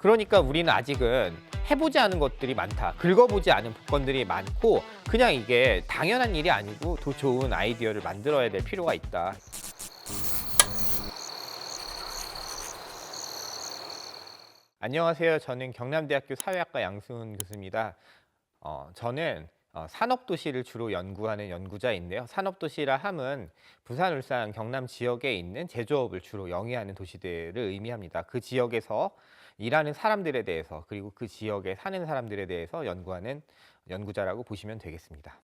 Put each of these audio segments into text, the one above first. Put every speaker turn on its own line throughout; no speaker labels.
그러니까 우리는 아직은 해보지 않은 것들이 많다. 긁어보지 않은 복권들이 많고 그냥 이게 당연한 일이 아니고 더 좋은 아이디어를 만들어야 될 필요가 있다. 안녕하세요. 저는 경남대학교 사회학과 양승훈 교수입니다. 저는 산업도시를 주로 연구하는 연구자인데요. 산업도시라 함은 부산, 울산, 경남 지역에 있는 제조업을 주로 영위하는 도시들을 의미합니다. 그 지역에서 일하는 사람들에 대해서 그리고 그 지역에 사는 사람들에 대해서 연구하는 연구자라고 보시면 되겠습니다.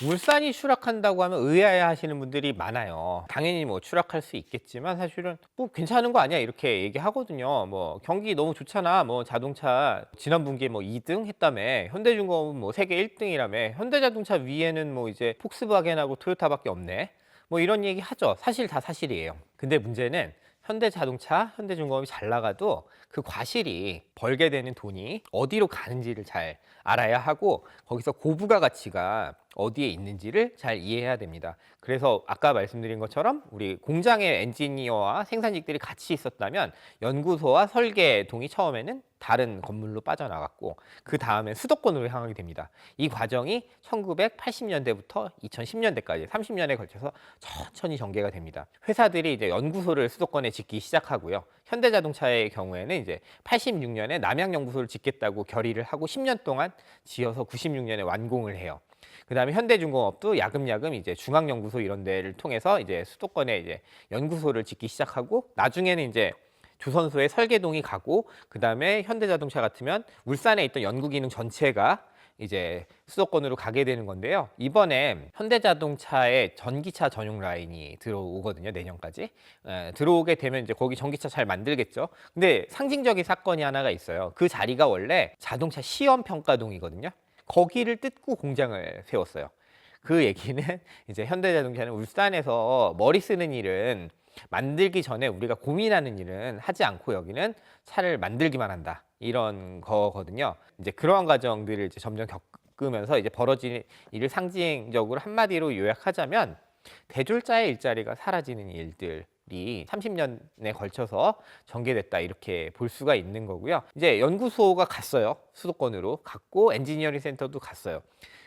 울산이 추락한다고 하면 의아해하시는 분들이 많아요. 당연히 뭐 추락할 수 있겠지만 사실은 뭐 괜찮은 거 아니야 이렇게 얘기하거든요. 뭐 경기 너무 좋잖아. 뭐 자동차 지난 분기에 뭐 2등 했다며. 현대중공업은 뭐 세계 1등이라며. 현대자동차 위에는 뭐 이제 폭스바겐하고 토요타밖에 없네. 뭐 이런 얘기 하죠. 사실 다 사실이에요. 근데 문제는 현대자동차, 현대중공업이 잘 나가도 그 과실이 벌게 되는 돈이 어디로 가는지를 잘 알아야 하고 거기서 고부가 가치가 어디에 있는지를 잘 이해해야 됩니다. 그래서 아까 말씀드린 것처럼 우리 공장의 엔지니어와 생산직들이 같이 있었다면 연구소와 설계동이 처음에는 다른 건물로 빠져나갔고 그 다음에 수도권으로 향하게 됩니다. 이 과정이 1980년대부터 2010년대까지 30년에 걸쳐서 천천히 전개가 됩니다. 회사들이 이제 연구소를 수도권에 짓기 시작하고요. 현대자동차의 경우에는 이제 86년에 남양연구소를 짓겠다고 결의를 하고 10년 동안 지어서 96년에 완공을 해요. 그다음에 현대중공업도 야금야금 이제 중앙연구소 이런 데를 통해서 이제 수도권에 이제 연구소를 짓기 시작하고 나중에는 이제 조선소의 설계동이 가고 그다음에 현대자동차 같으면 울산에 있던 연구기능 전체가 이제 수도권으로 가게 되는 건데요. 이번에 현대자동차의 전기차 전용 라인이 들어오거든요. 내년까지. 들어오게 되면 이제 거기 전기차 잘 만들겠죠. 근데 상징적인 사건이 하나가 있어요. 그 자리가 원래 자동차 시험 평가동이거든요. 거기를 뜯고 공장을 세웠어요. 그 얘기는 이제 현대자동차는 울산에서 머리 쓰는 일은 만들기 전에 우리가 고민하는 일은 하지 않고 여기는 차를 만들기만 한다. 이런 거거든요. 이제 그러한 과정들을 이제 점점 겪으면서 이제 벌어지는 일을 상징적으로 한마디로 요약하자면 대졸자의 일자리가 사라지는 일들이 30년에 걸쳐서 전개됐다 이렇게 볼 수가 있는 거고요. 이제 연구소가 갔어요. 수도권으로 갔고 엔지니어링 센터도 갔어요.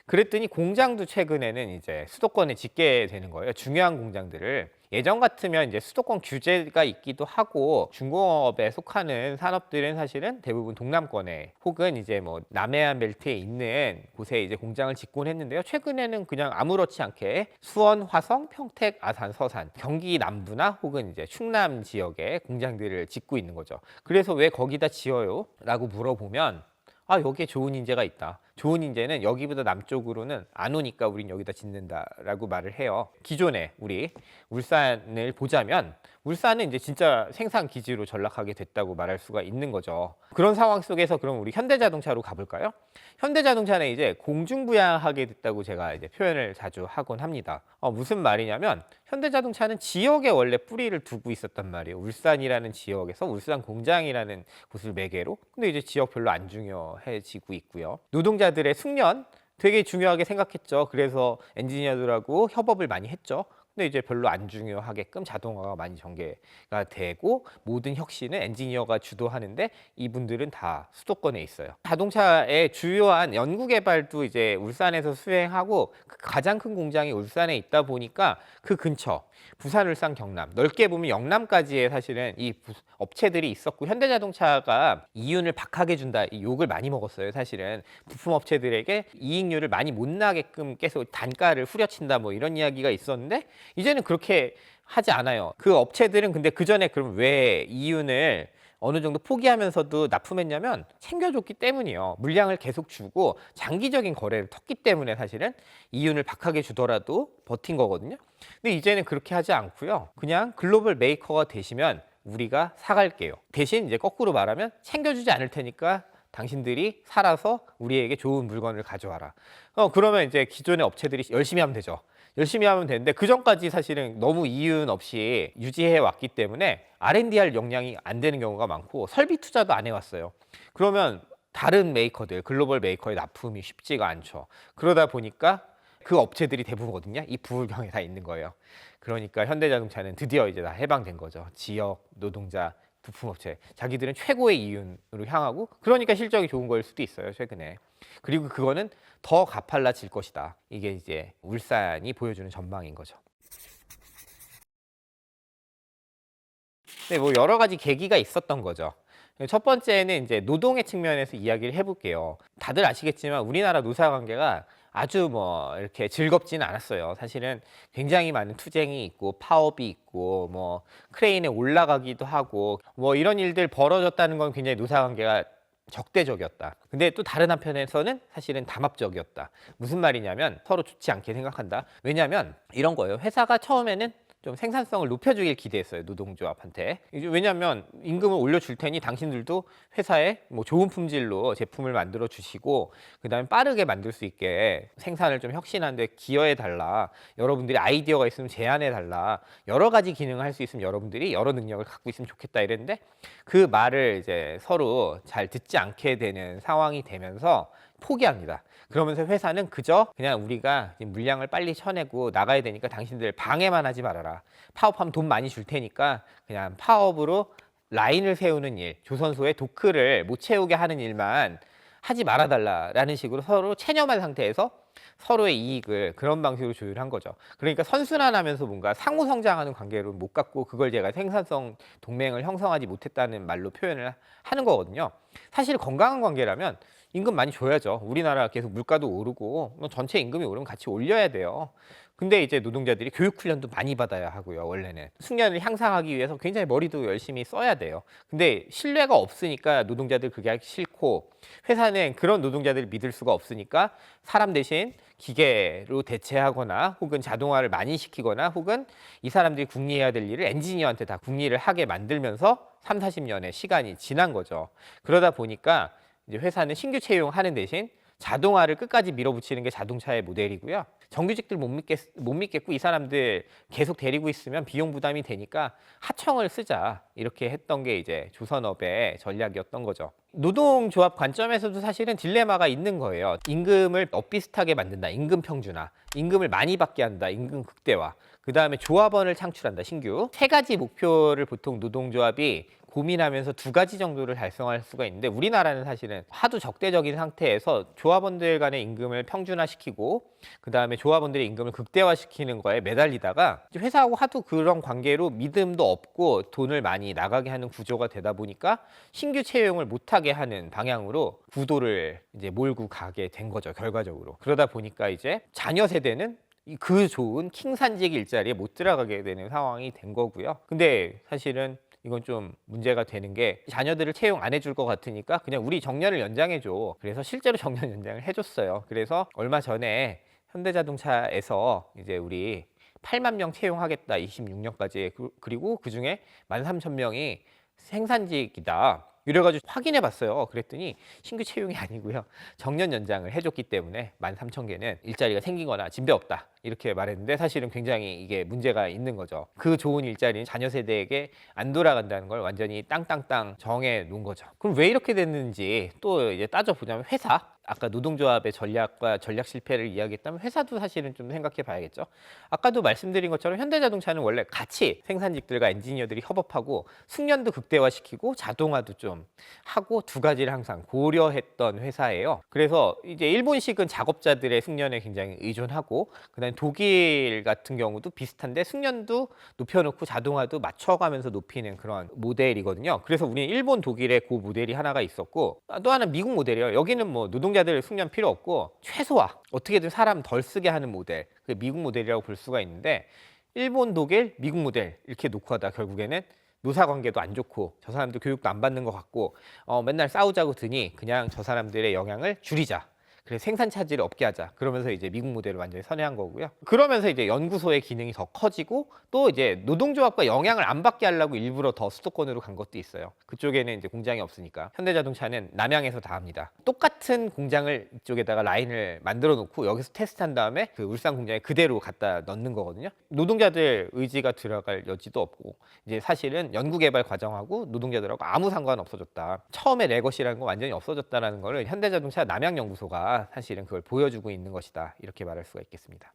그랬더니 공장도 최근에는 이제 수도권에 짓게 되는 거예요. 중요한 공장들을. 예전 같으면 이제 수도권 규제가 있기도 하고 중공업에 속하는 산업들은 사실은 대부분 동남권에 혹은 이제 뭐 남해안 벨트에 있는 곳에 이제 공장을 짓곤 했는데요. 최근에는 그냥 아무렇지 않게 수원, 화성, 평택, 아산, 서산, 경기 남부나 혹은 이제 충남 지역에 공장들을 짓고 있는 거죠. 그래서 왜 거기다 지어요? 라고 물어보면 여기에 좋은 인재가 있다. 좋은 인재는 여기보다 남쪽으로는 안 오니까 우린 여기다 짓는다라고 말을 해요. 기존에 우리 울산을 보자면 울산은 이제 진짜 생산 기지로 전락하게 됐다고 말할 수가 있는 거죠. 그런 상황 속에서 그럼 우리 현대자동차로 가볼까요? 현대자동차는 이제 공중부양하게 됐다고 제가 이제 표현을 자주 하곤 합니다. 무슨 말이냐면 현대자동차는 지역에 원래 뿌리를 두고 있었단 말이에요. 울산이라는 지역에서 울산 공장이라는 곳을 매개로. 근데 이제 지역 별로 안 중요해지고 있고요. 노동자들의 숙련 되게 중요하게 생각했죠. 그래서 엔지니어들하고 협업을 많이 했죠. 근데 이제 별로 안 중요하게끔 자동화가 많이 전개가 되고 모든 혁신은 엔지니어가 주도하는데 이분들은 다 수도권에 있어요. 자동차의 주요한 연구 개발도 이제 울산에서 수행하고 가장 큰 공장이 울산에 있다 보니까 그 근처 부산, 울산, 경남 넓게 보면 영남까지의 사실은 이 업체들이 있었고 현대자동차가 이윤을 박하게 준다 이 욕을 많이 먹었어요. 사실은 부품 업체들에게 이익률을 많이 못 나게끔 계속 단가를 후려친다 뭐 이런 이야기가 있었는데 이제는 그렇게 하지 않아요. 그 업체들은 근데 그 전에 그럼 왜 이윤을 어느 정도 포기하면서도 납품했냐면 챙겨줬기 때문이에요. 물량을 계속 주고 장기적인 거래를 텄기 때문에 사실은 이윤을 박하게 주더라도 버틴 거거든요. 근데 이제는 그렇게 하지 않고요. 그냥 글로벌 메이커가 되시면 우리가 사갈게요. 대신 이제 거꾸로 말하면 챙겨주지 않을 테니까 당신들이 살아서 우리에게 좋은 물건을 가져와라. 그러면 이제 기존의 업체들이 열심히 하면 되죠. 열심히 하면 되는데 그 전까지 사실은 너무 이윤 없이 유지해 왔기 때문에 R&D 할 역량이 안 되는 경우가 많고 설비 투자도 안 해왔어요. 그러면 다른 메이커들, 글로벌 메이커의 납품이 쉽지가 않죠. 그러다 보니까 그 업체들이 대부분거든요. 이 부울경에 다 있는 거예요. 그러니까 현대자동차는 드디어 이제 다 해방된 거죠. 지역 노동자 부품업체 자기들은 최고의 이윤으로 향하고, 그러니까 실적이 좋은 걸 수도 있어요, 최근에. 그리고 그거는 더 가팔라질 것이다. 이게 이제 울산이 보여주는 전망인 거죠. 네, 뭐 여러 가지 계기가 있었던 거죠. 첫 번째는 이제 노동의 측면에서 이야기를 해볼게요. 다들 아시겠지만 우리나라 노사 관계가 아주 뭐 이렇게 즐겁지는 않았어요. 사실은 굉장히 많은 투쟁이 있고 파업이 있고 뭐 크레인에 올라가기도 하고 뭐 이런 일들 벌어졌다는 건 굉장히 노사 관계가 적대적이었다. 근데 또 다른 한편에서는 사실은 담합적이었다. 무슨 말이냐면 서로 좋지 않게 생각한다. 왜냐하면 이런 거예요. 회사가 처음에는 좀 생산성을 높여주길 기대했어요, 노동조합한테. 왜냐하면 임금을 올려줄 테니 당신들도 회사에 뭐 좋은 품질로 제품을 만들어 주시고 그다음에 빠르게 만들 수 있게 생산을 좀 혁신하는데 기여해 달라. 여러분들이 아이디어가 있으면 제안해 달라. 여러 가지 기능을 할 수 있으면 여러분들이 여러 능력을 갖고 있으면 좋겠다 이랬는데, 그 말을 이제 서로 잘 듣지 않게 되는 상황이 되면서 포기합니다. 그러면서 회사는 그저 그냥 우리가 물량을 빨리 쳐내고 나가야 되니까 당신들 방해만 하지 말아라. 파업하면 돈 많이 줄 테니까 그냥 파업으로 라인을 세우는 일, 조선소의 도크를 못 채우게 하는 일만 하지 말아달라라는 식으로 서로 체념한 상태에서 서로의 이익을 그런 방식으로 조율한 거죠. 그러니까 선순환하면서 뭔가 상호 성장하는 관계로 못 갖고 그걸 제가 생산성 동맹을 형성하지 못했다는 말로 표현을 하는 거거든요. 사실 건강한 관계라면 임금 많이 줘야죠. 우리나라 계속 물가도 오르고 전체 임금이 오르면 같이 올려야 돼요. 근데 이제 노동자들이 교육 훈련도 많이 받아야 하고요. 원래는 숙련을 향상하기 위해서 굉장히 머리도 열심히 써야 돼요. 근데 신뢰가 없으니까 노동자들 그게 하기 싫고, 회사는 그런 노동자들을 믿을 수가 없으니까 사람 대신 기계로 대체하거나 혹은 자동화를 많이 시키거나 혹은 이 사람들이 궁리해야 될 일을 엔지니어한테 다 궁리를 하게 만들면서 3, 40년의 시간이 지난 거죠. 그러다 보니까 이제 회사는 신규 채용하는 대신 자동화를 끝까지 밀어붙이는 게 자동차의 모델이고요. 정규직들 못 믿겠고 이 사람들 계속 데리고 있으면 비용 부담이 되니까 하청을 쓰자, 이렇게 했던 게 이제 조선업의 전략이었던 거죠. 노동조합 관점에서도 사실은 딜레마가 있는 거예요. 임금을 엇비슷하게 만든다, 임금 평준화, 임금을 많이 받게 한다, 임금 극대화, 그 다음에 조합원을 창출한다, 신규. 세 가지 목표를 보통 노동조합이 고민하면서 두 가지 정도를 달성할 수가 있는데, 우리나라는 사실은 하도 적대적인 상태에서 조합원들 간의 임금을 평준화시키고 그 다음에 조합원들의 임금을 극대화시키는 거에 매달리다가 회사하고 하도 그런 관계로 믿음도 없고 돈을 많이 나가게 하는 구조가 되다 보니까 신규 채용을 못하게 하는 방향으로 구도를 이제 몰고 가게 된 거죠, 결과적으로. 그러다 보니까 이제 자녀 세대는 그 좋은 킹산직 일자리에 못 들어가게 되는 상황이 된 거고요. 근데 사실은 이건 좀 문제가 되는 게, 자녀들을 채용 안 해줄 것 같으니까 그냥 우리 정년을 연장해줘. 그래서 실제로 정년 연장을 해줬어요. 그래서 얼마 전에 현대자동차에서 이제 우리 8만 명 채용하겠다, 26년까지. 그리고 그중에 13,000명이 생산직이다. 이래가지고 확인해 봤어요. 그랬더니 신규 채용이 아니고요, 정년 연장을 해줬기 때문에 13,000개는 일자리가 생긴 거나 진배 없다, 이렇게 말했는데 사실은 굉장히 이게 문제가 있는 거죠. 그 좋은 일자리는 자녀 세대에게 안 돌아간다는 걸 완전히 땅땅땅 정해 놓은 거죠. 그럼 왜 이렇게 됐는지 또 이제 따져보자면, 회사, 아까 노동조합의 전략과 전략 실패를 이야기했다면 회사도 사실은 좀 생각해 봐야겠죠. 아까도 말씀드린 것처럼 현대자동차는 원래 같이 생산직들과 엔지니어들이 협업하고 숙련도 극대화시키고 자동화도 좀 하고 두 가지를 항상 고려했던 회사예요. 그래서 이제 일본식은 작업자들의 숙련에 굉장히 의존하고, 그다음에 독일 같은 경우도 비슷한데 숙련도 높여놓고 자동화도 맞춰가면서 높이는 그런 모델이거든요. 그래서 우리는 일본, 독일의 그 모델이 하나가 있었고, 또 하나 미국 모델이에요. 여기는 뭐 노동자들 숙련 필요 없고 최소화, 어떻게든 사람 덜 쓰게 하는 모델, 그 미국 모델이라고 볼 수가 있는데, 일본, 독일, 미국 모델 이렇게 놓고 하다 결국에는 노사 관계도 안 좋고 저 사람들 교육도 안 받는 것 같고 맨날 싸우자고 드니 그냥 저 사람들의 영향을 줄이자, 그래서 생산 차질을 없게 하자, 그러면서 이제 미국 모델을 완전히 선회한 거고요. 그러면서 이제 연구소의 기능이 더 커지고 또 이제 노동조합과 영향을 안 받게 하려고 일부러 더 수도권으로 간 것도 있어요. 그쪽에는 이제 공장이 없으니까. 현대자동차는 남양에서 다 합니다. 똑같은 공장을 이쪽에다가 라인을 만들어 놓고 여기서 테스트한 다음에 그 울산 공장에 그대로 갖다 넣는 거거든요. 노동자들 의지가 들어갈 여지도 없고, 이제 사실은 연구개발 과정하고 노동자들하고 아무 상관 없어졌다, 처음에 레거시라는 거 완전히 없어졌다라는 거를 현대자동차 남양연구소가 정부가 사실은 그걸 보여주고 있는 것이다. 이렇게 말할 수가 있겠습니다.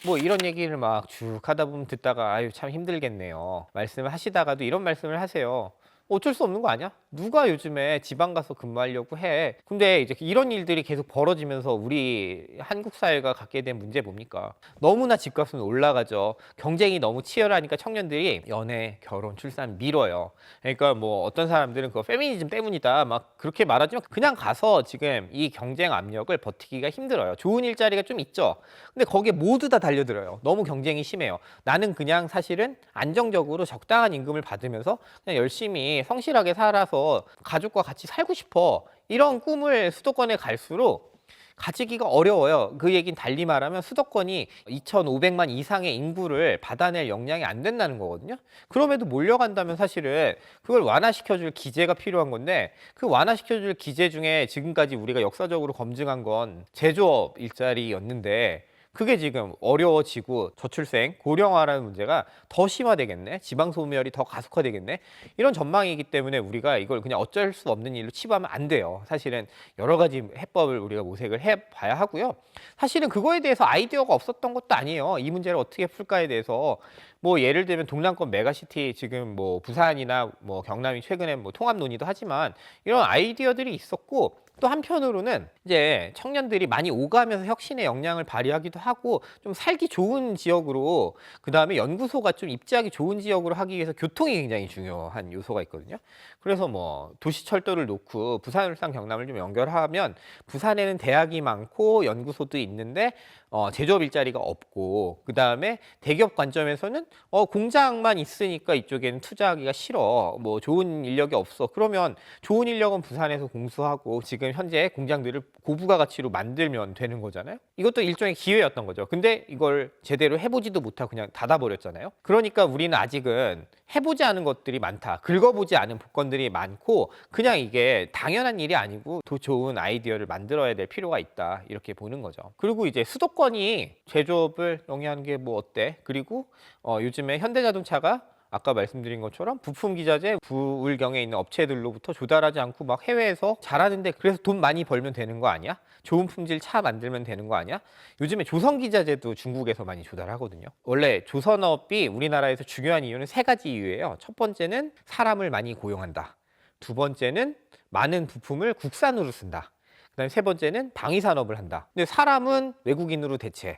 뭐 이런 얘기를 막 쭉 하다 보면 듣다가 아유 참 힘들겠네요. 말씀을 하시다가도 이런 말씀을 하세요. 어쩔 수 없는 거 아니야? 누가 요즘에 지방 가서 근무하려고 해. 근데 이제 이런 일들이 계속 벌어지면서 우리 한국 사회가 갖게 된 문제 뭡니까? 너무나 집값은 올라가죠. 경쟁이 너무 치열하니까 청년들이 연애, 결혼, 출산 미뤄요. 그러니까 뭐 어떤 사람들은 그거 페미니즘 때문이다 막 그렇게 말하지만 그냥 가서 지금 이 경쟁 압력을 버티기가 힘들어요. 좋은 일자리가 좀 있죠. 근데 거기에 모두 다 달려들어요. 너무 경쟁이 심해요. 나는 그냥 사실은 안정적으로 적당한 임금을 받으면서 그냥 열심히 성실하게 살아서 가족과 같이 살고 싶어. 이런 꿈을 수도권에 갈수록 가지기가 어려워요. 그 얘기는 달리 말하면 수도권이 2,500만 이상의 인구를 받아낼 역량이 안 된다는 거거든요. 그럼에도 몰려간다면 사실은 그걸 완화시켜줄 기제가 필요한 건데 그 완화시켜줄 기제 중에 지금까지 우리가 역사적으로 검증한 건 제조업 일자리였는데 그게 지금 어려워지고 저출생, 고령화라는 문제가 더 심화되겠네. 지방 소멸이 더 가속화되겠네. 이런 전망이기 때문에 우리가 이걸 그냥 어쩔 수 없는 일로 치부하면 안 돼요. 사실은 여러 가지 해법을 우리가 모색을 해봐야 하고요. 사실은 그거에 대해서 아이디어가 없었던 것도 아니에요. 이 문제를 어떻게 풀까에 대해서 뭐 예를 들면 동남권 메가시티 지금 뭐 부산이나 뭐 경남이 최근에 뭐 통합 논의도 하지만 이런 아이디어들이 있었고 또 한편으로는 이제 청년들이 많이 오가면서 혁신의 역량을 발휘하기도 하고 좀 살기 좋은 지역으로 그다음에 연구소가 좀 입지하기 좋은 지역으로 하기 위해서 교통이 굉장히 중요한 요소가 있거든요. 그래서 뭐 도시철도를 놓고 부산, 울산, 경남을 좀 연결하면 부산에는 대학이 많고 연구소도 있는데 제조업 일자리가 없고 그다음에 대기업 관점에서는 공장만 있으니까 이쪽에는 투자하기가 싫어. 뭐 좋은 인력이 없어. 그러면 좋은 인력은 부산에서 공수하고 지금 현재 공장들을 고부가 가치로 만들면 되는 거잖아요. 이것도 일종의 기회였던 거죠. 근데 이걸 제대로 해보지도 못하고 그냥 닫아버렸잖아요. 그러니까 우리는 아직은 해보지 않은 것들이 많다. 긁어보지 않은 복권들이 많고 그냥 이게 당연한 일이 아니고 더 좋은 아이디어를 만들어야 될 필요가 있다. 이렇게 보는 거죠. 그리고 이제 수도권이 제조업을 영위하는 게 뭐 어때? 그리고 요즘에 현대자동차가 아까 말씀드린 것처럼 부품 기자재 부울경에 있는 업체들로부터 조달하지 않고 막 해외에서 잘하는데 그래서 돈 많이 벌면 되는 거 아니야? 좋은 품질 차 만들면 되는 거 아니야? 요즘에 조선 기자재도 중국에서 많이 조달하거든요. 원래 조선업이 우리나라에서 중요한 이유는 세 가지 이유예요. 첫 번째는 사람을 많이 고용한다. 두 번째는 많은 부품을 국산으로 쓴다. 그다음에 세 번째는 방위 산업을 한다. 근데 사람은 외국인으로 대체.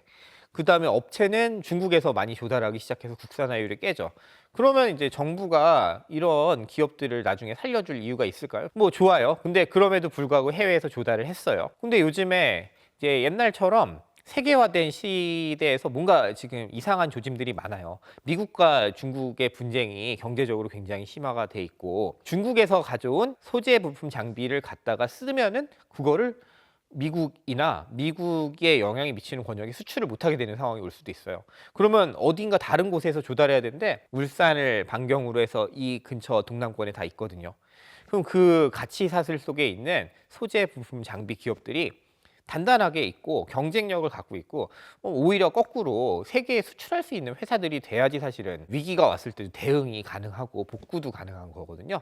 그다음에 업체는 중국에서 많이 조달하기 시작해서 국산화율이 깨져. 그러면 이제 정부가 이런 기업들을 나중에 살려줄 이유가 있을까요? 뭐 좋아요. 근데 그럼에도 불구하고 해외에서 조달을 했어요. 근데 요즘에 이제 옛날처럼 세계화된 시대에서 뭔가 지금 이상한 조짐들이 많아요. 미국과 중국의 분쟁이 경제적으로 굉장히 심화가 돼 있고 중국에서 가져온 소재 부품 장비를 갖다가 쓰면은 그거를 미국이나 미국에 영향이 미치는 권역이 수출을 못하게 되는 상황이 올 수도 있어요. 그러면 어딘가 다른 곳에서 조달해야 되는데 울산을 반경으로 해서 이 근처 동남권에 다 있거든요. 그럼 그 가치 사슬 속에 있는 소재 부품 장비 기업들이 단단하게 있고 경쟁력을 갖고 있고 오히려 거꾸로 세계에 수출할 수 있는 회사들이 돼야지 사실은 위기가 왔을 때 대응이 가능하고 복구도 가능한 거거든요.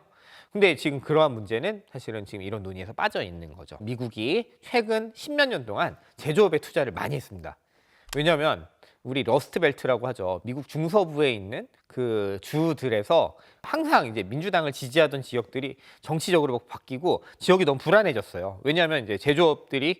근데 지금 그러한 문제는 사실은 지금 이런 논의에서 빠져 있는 거죠. 미국이 최근 10몇 년 동안 제조업에 투자를 많이 했습니다. 왜냐하면 우리 러스트벨트라고 하죠. 미국 중서부에 있는 그 주들에서 항상 이제 민주당을 지지하던 지역들이 정치적으로 바뀌고 지역이 너무 불안해졌어요. 왜냐하면 이제 제조업들이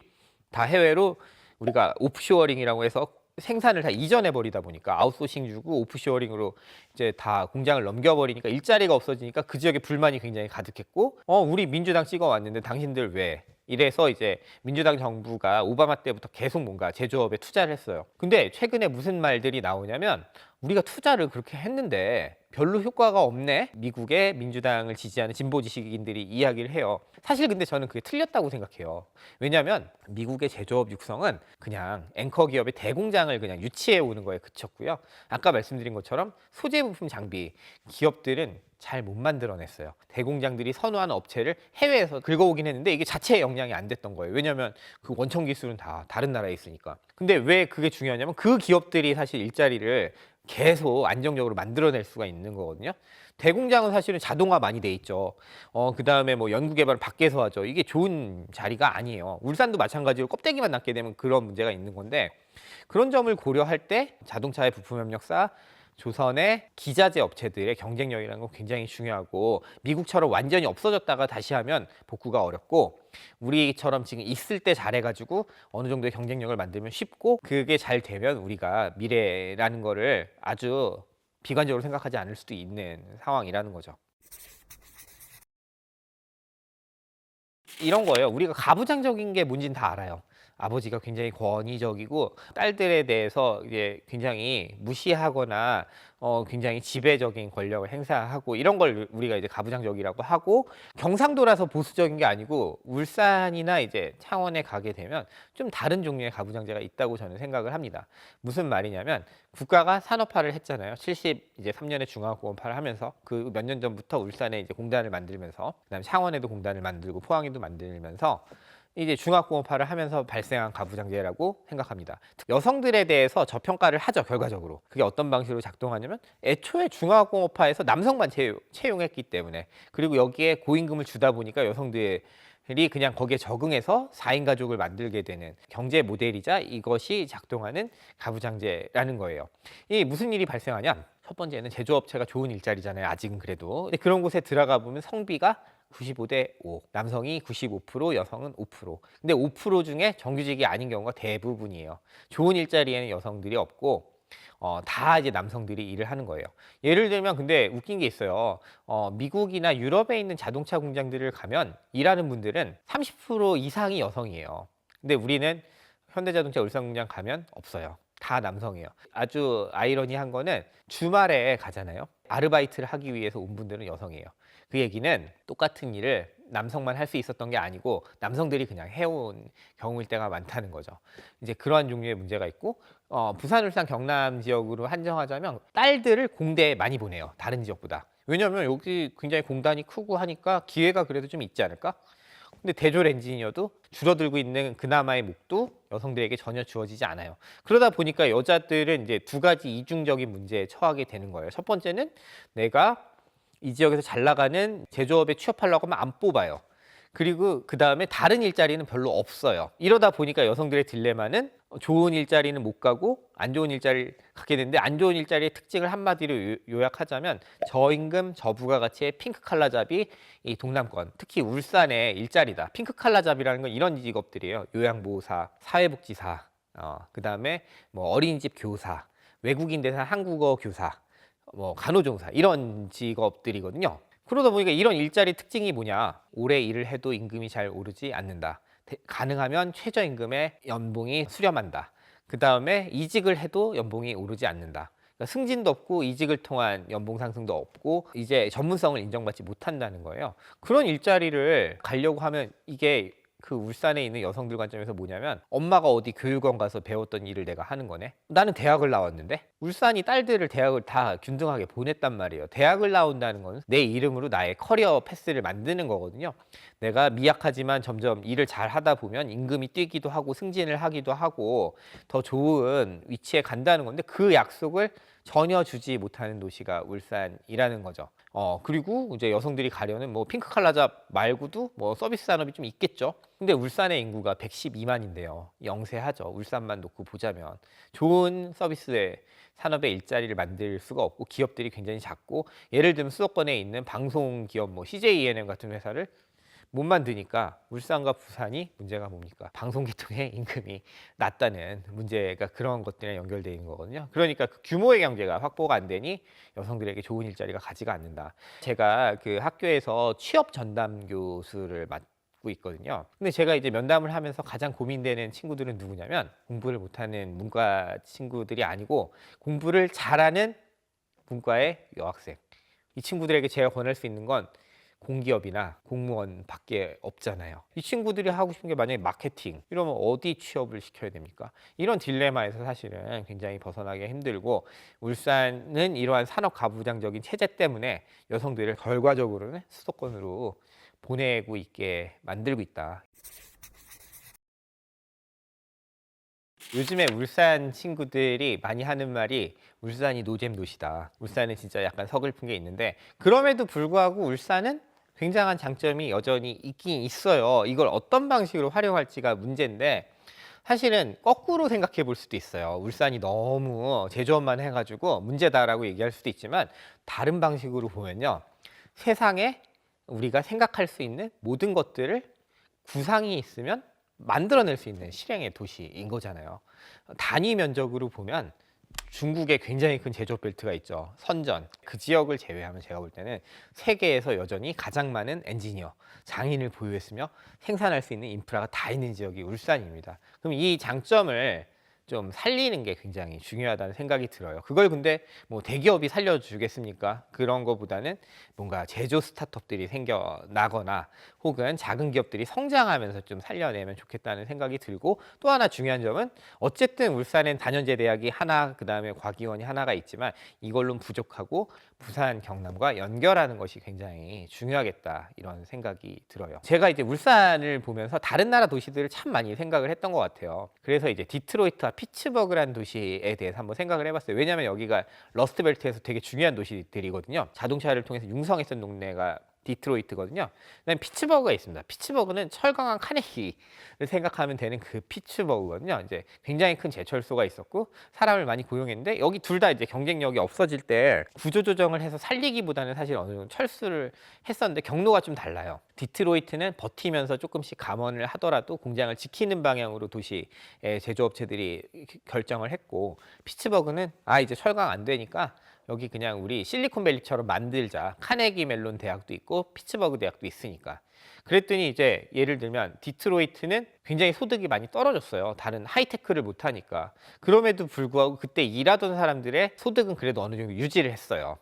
다 해외로 우리가 오프쇼어링이라고 해서 생산을 다 이전해 버리다 보니까 아웃소싱 주고 오프쇼어링으로 이제 다 공장을 넘겨버리니까 일자리가 없어지니까 그 지역에 불만이 굉장히 가득했고 우리 민주당 찍어 왔는데 당신들 왜 이래서 이제 민주당 정부가 오바마 때부터 계속 뭔가 제조업에 투자를 했어요. 근데 최근에 무슨 말들이 나오냐면 우리가 투자를 그렇게 했는데 별로 효과가 없네. 미국의 민주당을 지지하는 진보 지식인들이 이야기를 해요. 사실 근데 저는 그게 틀렸다고 생각해요. 왜냐하면 미국의 제조업 육성은 그냥 앵커 기업의 대공장을 그냥 유치해 오는 거에 그쳤고요. 아까 말씀드린 것처럼 소재 부품 장비 기업들은 잘 못 만들어냈어요. 대공장들이 선호하는 업체를 해외에서 긁어오긴 했는데 이게 자체의 역량이 안 됐던 거예요. 왜냐하면 그 원천 기술은 다 다른 나라에 있으니까. 근데 왜 그게 중요하냐면 그 기업들이 사실 일자리를 계속 안정적으로 만들어낼 수가 있는 거거든요. 대공장은 사실은 자동화 많이 돼 있죠. 그다음에 뭐 연구개발 밖에서 하죠. 이게 좋은 자리가 아니에요. 울산도 마찬가지로 껍데기만 남게 되면 그런 문제가 있는 건데, 그런 점을 고려할 때 자동차의 부품 협력사, 조선의 기자재 업체들의 경쟁력이라는 건 굉장히 중요하고, 미국처럼 완전히 없어졌다가 다시 하면 복구가 어렵고, 우리처럼 지금 있을 때 잘해가지고 어느 정도의 경쟁력을 만들면 쉽고, 그게 잘 되면 우리가 미래라는 거를 아주 비관적으로 생각하지 않을 수도 있는 상황이라는 거죠. 이런 거예요. 우리가 가부장적인 게 뭔지는 다 알아요. 아버지가 굉장히 권위적이고 딸들에 대해서 이제 굉장히 무시하거나 굉장히 지배적인 권력을 행사하고, 이런 걸 우리가 이제 가부장적이라고 하고, 경상도라서 보수적인 게 아니고 울산이나 이제 창원에 가게 되면 좀 다른 종류의 가부장제가 있다고 저는 생각을 합니다. 무슨 말이냐면, 국가가 산업화를 했잖아요. 73년에 중앙공업화를 하면서 그 몇 년 전부터 울산에 이제 공단을 만들면서, 그다음에 창원에도 공단을 만들고 포항에도 만들면서 이제 중화공업화를 하면서 발생한 가부장제라고 생각합니다. 여성들에 대해서 저평가를 하죠, 결과적으로. 그게 어떤 방식으로 작동하냐면, 애초에 중화공업화에서 남성만 채용했기 때문에, 그리고 여기에 고임금을 주다 보니까 여성들이 그냥 거기에 적응해서 4인 가족을 만들게 되는 경제 모델이자 이것이 작동하는 가부장제라는 거예요. 이 무슨 일이 발생하냐? 첫 번째는 제조업체가 좋은 일자리잖아요, 아직은. 그래도 근데 그런 곳에 들어가 보면 성비가 95대 5, 남성이 95%, 여성은 5%. 근데 5% 중에 정규직이 아닌 경우가 대부분이에요. 좋은 일자리에는 여성들이 없고 다 이제 남성들이 일을 하는 거예요. 예를 들면, 근데 웃긴 게 있어요. 미국이나 유럽에 있는 자동차 공장들을 가면 일하는 분들은 30% 이상이 여성이에요. 근데 우리는 현대자동차 울산공장 가면 없어요. 다 남성이에요. 아주 아이러니한 거는, 주말에 가잖아요. 아르바이트를 하기 위해서 온 분들은 여성이에요. 그 얘기는 똑같은 일을 남성만 할 수 있었던 게 아니고 남성들이 그냥 해온 경우일 때가 많다는 거죠. 이제 그러한 종류의 문제가 있고, 부산, 울산, 경남 지역으로 한정하자면 딸들을 공대에 많이 보내요, 다른 지역보다. 왜냐하면 여기 굉장히 공단이 크고 하니까 기회가 그래도 좀 있지 않을까? 근데 대졸 엔지니어도 줄어들고 있는 그나마의 목도 여성들에게 전혀 주어지지 않아요. 그러다 보니까 여자들은 이제 두 가지 이중적인 문제에 처하게 되는 거예요. 첫 번째는, 내가 이 지역에서 잘 나가는 제조업에 취업하려고 하면 안 뽑아요. 그리고 그 다음에 다른 일자리는 별로 없어요. 이러다 보니까 여성들의 딜레마는, 좋은 일자리는 못 가고 안 좋은 일자리를 갖게 되는데, 안 좋은 일자리의 특징을 한마디로 요약하자면, 저임금 저부가가치의 핑크 칼라 잡이 이 동남권, 특히 울산의 일자리다. 핑크 칼라 잡이라는 건 이런 직업들이에요. 요양보호사, 사회복지사, 그다음에 뭐 어린이집 교사, 외국인 대상 한국어 교사, 뭐 간호조무사, 이런 직업들이거든요. 그러다 보니까 이런 일자리 특징이 뭐냐? 오래 일을 해도 임금이 잘 오르지 않는다. 가능하면 최저임금의 연봉이 수렴한다. 그 다음에 이직을 해도 연봉이 오르지 않는다. 그러니까 승진도 없고 이직을 통한 연봉 상승도 없고 이제 전문성을 인정받지 못한다는 거예요. 그런 일자리를 가려고 하면, 이게 그 울산에 있는 여성들 관점에서 뭐냐면, 엄마가 어디 교육원 가서 배웠던 일을 내가 하는 거네. 나는 대학을 나왔는데, 울산이 딸들을 대학을 다 균등하게 보냈단 말이에요. 대학을 나온다는 건 내 이름으로 나의 커리어 패스를 만드는 거거든요. 내가 미약하지만 점점 일을 잘 하다 보면 임금이 뛰기도 하고 승진을 하기도 하고 더 좋은 위치에 간다는 건데, 그 약속을 전혀 주지 못하는 도시가 울산이라는 거죠. 그리고 이제 여성들이 가려는 뭐 핑크 칼라 잡 말고도 뭐 서비스 산업이 좀 있겠죠. 근데 울산의 인구가 112만인데요. 영세하죠. 울산만 놓고 보자면. 좋은 서비스의 산업의 일자리를 만들 수가 없고, 기업들이 굉장히 작고, 예를 들면 수도권에 있는 방송 기업 뭐 CJ ENM 같은 회사를 못 만드니까, 울산과 부산이 문제가 뭡니까? 방송계통의 임금이 낮다는 문제가 그런 것들이랑 연결되어 있는 거거든요. 그러니까 그 규모의 경제가 확보가 안 되니 여성들에게 좋은 일자리가 가지가 않는다. 제가 그 학교에서 취업 전담 교수를 맡고 있거든요. 근데 제가 이제 면담을 하면서 가장 고민되는 친구들은 누구냐면, 공부를 못하는 문과 친구들이 아니고 공부를 잘하는 문과의 여학생. 이 친구들에게 제가 권할 수 있는 건 공기업이나 공무원밖에 없잖아요. 이 친구들이 하고 싶은 게 만약에 마케팅 이러면 어디 취업을 시켜야 됩니까? 이런 딜레마에서 사실은 굉장히 벗어나기 힘들고, 울산은 이러한 산업 가부장적인 체제 때문에 여성들을 결과적으로는 수도권으로 보내고 있게 만들고 있다. 요즘에 울산 친구들이 많이 하는 말이 울산이 노잼 도시다. 울산은 진짜 약간 서글픈 게 있는데 그럼에도 불구하고 울산은 굉장한 장점이 여전히 있긴 있어요. 이걸 어떤 방식으로 활용할지가 문제인데 사실은 거꾸로 생각해 볼 수도 있어요. 울산이 너무 제조업만 해가지고 문제다라고 얘기할 수도 있지만 다른 방식으로 보면요. 세상에 우리가 생각할 수 있는 모든 것들을 구상이 있으면 만들어낼 수 있는 실행의 도시인 거잖아요. 단위 면적으로 보면 중국에 굉장히 큰 제조업 벨트가 있죠. 선전. 그 지역을 제외하면 제가 볼 때는 세계에서 여전히 가장 많은 엔지니어, 장인을 보유했으며 생산할 수 있는 인프라가 다 있는 지역이 울산입니다. 그럼 이 장점을 좀 살리는 게 굉장히 중요하다는 생각이 들어요. 그걸 근데 뭐 대기업이 살려주겠습니까? 그런 거보다는 뭔가 제조 스타트업들이 생겨나거나 혹은 작은 기업들이 성장하면서 좀 살려내면 좋겠다는 생각이 들고 또 하나 중요한 점은 어쨌든 울산엔 단연제 대학이 하나 그다음에 과기원이 하나가 있지만 이걸로는 부족하고 부산 경남과 연결하는 것이 굉장히 중요하겠다 이런 생각이 들어요. 제가 이제 울산을 보면서 다른 나라 도시들을 참 많이 생각을 했던 것 같아요. 그래서 이제 디트로이트와 피츠버그라는 도시에 대해서 한번 생각을 해봤어요. 왜냐하면 여기가 러스트벨트에서 되게 중요한 도시들이거든요. 자동차를 통해서 융성했던 동네가 디트로이트거든요. 그다음에 피츠버그가 있습니다. 피츠버그는 철강한 카네기를 생각하면 되는 그 피츠버그거든요. 이제 굉장히 큰 제철소가 있었고 사람을 많이 고용했는데 여기 둘 다 이제 경쟁력이 없어질 때 구조조정을 해서 살리기보다는 사실 어느 정도 철수를 했었는데 경로가 좀 달라요. 디트로이트는 버티면서 조금씩 감원을 하더라도 공장을 지키는 방향으로 도시의 제조업체들이 결정을 했고 피츠버그는 이제 철강 안 되니까 여기 그냥 우리 실리콘밸리처럼 만들자. 카네기 멜론 대학도 있고 피츠버그 대학도 있으니까. 그랬더니 이제 예를 들면 디트로이트는 굉장히 소득이 많이 떨어졌어요. 다른 하이테크를 못 하니까. 그럼에도 불구하고 그때 일하던 사람들의 소득은 그래도 어느 정도 유지를 했어요.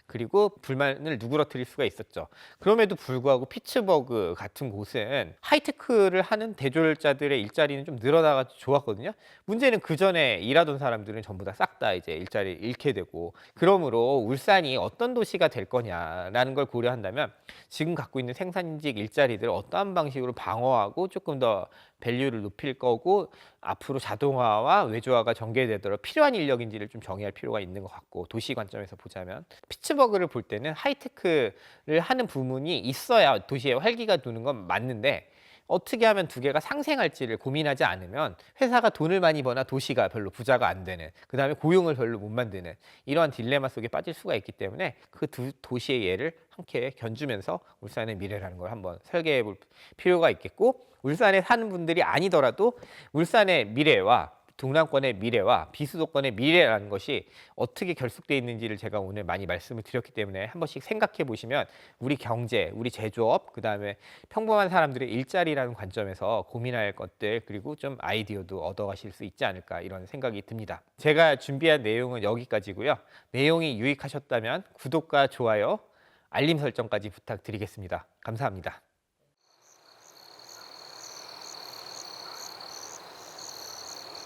그리고 불만을 누그러뜨릴 수가 있었죠. 그럼에도 불구하고 피츠버그 같은 곳은 하이테크를 하는 대졸자들의 일자리는 좀 늘어나가 좋았거든요. 문제는 그 전에 일하던 사람들은 전부 다 싹 다 이제 일자리를 잃게 되고 그러므로 울산이 어떤 도시가 될 거냐라는 걸 고려한다면 지금 갖고 있는 생산직 일자리들을 어떠한 방식으로 방어하고 조금 더 밸류를 높일 거고 앞으로 자동화와 외주화가 전개되도록 필요한 인력인지를 좀 정의할 필요가 있는 것 같고 도시 관점에서 보자면 피츠버그를 볼 때는 하이테크를 하는 부문이 있어야 도시에 활기가 도는 건 맞는데 어떻게 하면 두 개가 상생할지를 고민하지 않으면 회사가 돈을 많이 버나 도시가 별로 부자가 안 되는 그다음에 고용을 별로 못 만드는 이러한 딜레마 속에 빠질 수가 있기 때문에 그 두 도시의 예를 함께 견주면서 울산의 미래라는 걸 한번 설계해 볼 필요가 있겠고 울산에 사는 분들이 아니더라도 울산의 미래와 동남권의 미래와 비수도권의 미래라는 것이 어떻게 결속되어 있는지를 제가 오늘 많이 말씀을 드렸기 때문에 한 번씩 생각해 보시면 우리 경제, 우리 제조업, 그다음에 평범한 사람들의 일자리라는 관점에서 고민할 것들 그리고 좀 아이디어도 얻어가실 수 있지 않을까 이런 생각이 듭니다. 제가 준비한 내용은 여기까지고요. 내용이 유익하셨다면 구독과 좋아요, 알림 설정까지 부탁드리겠습니다. 감사합니다.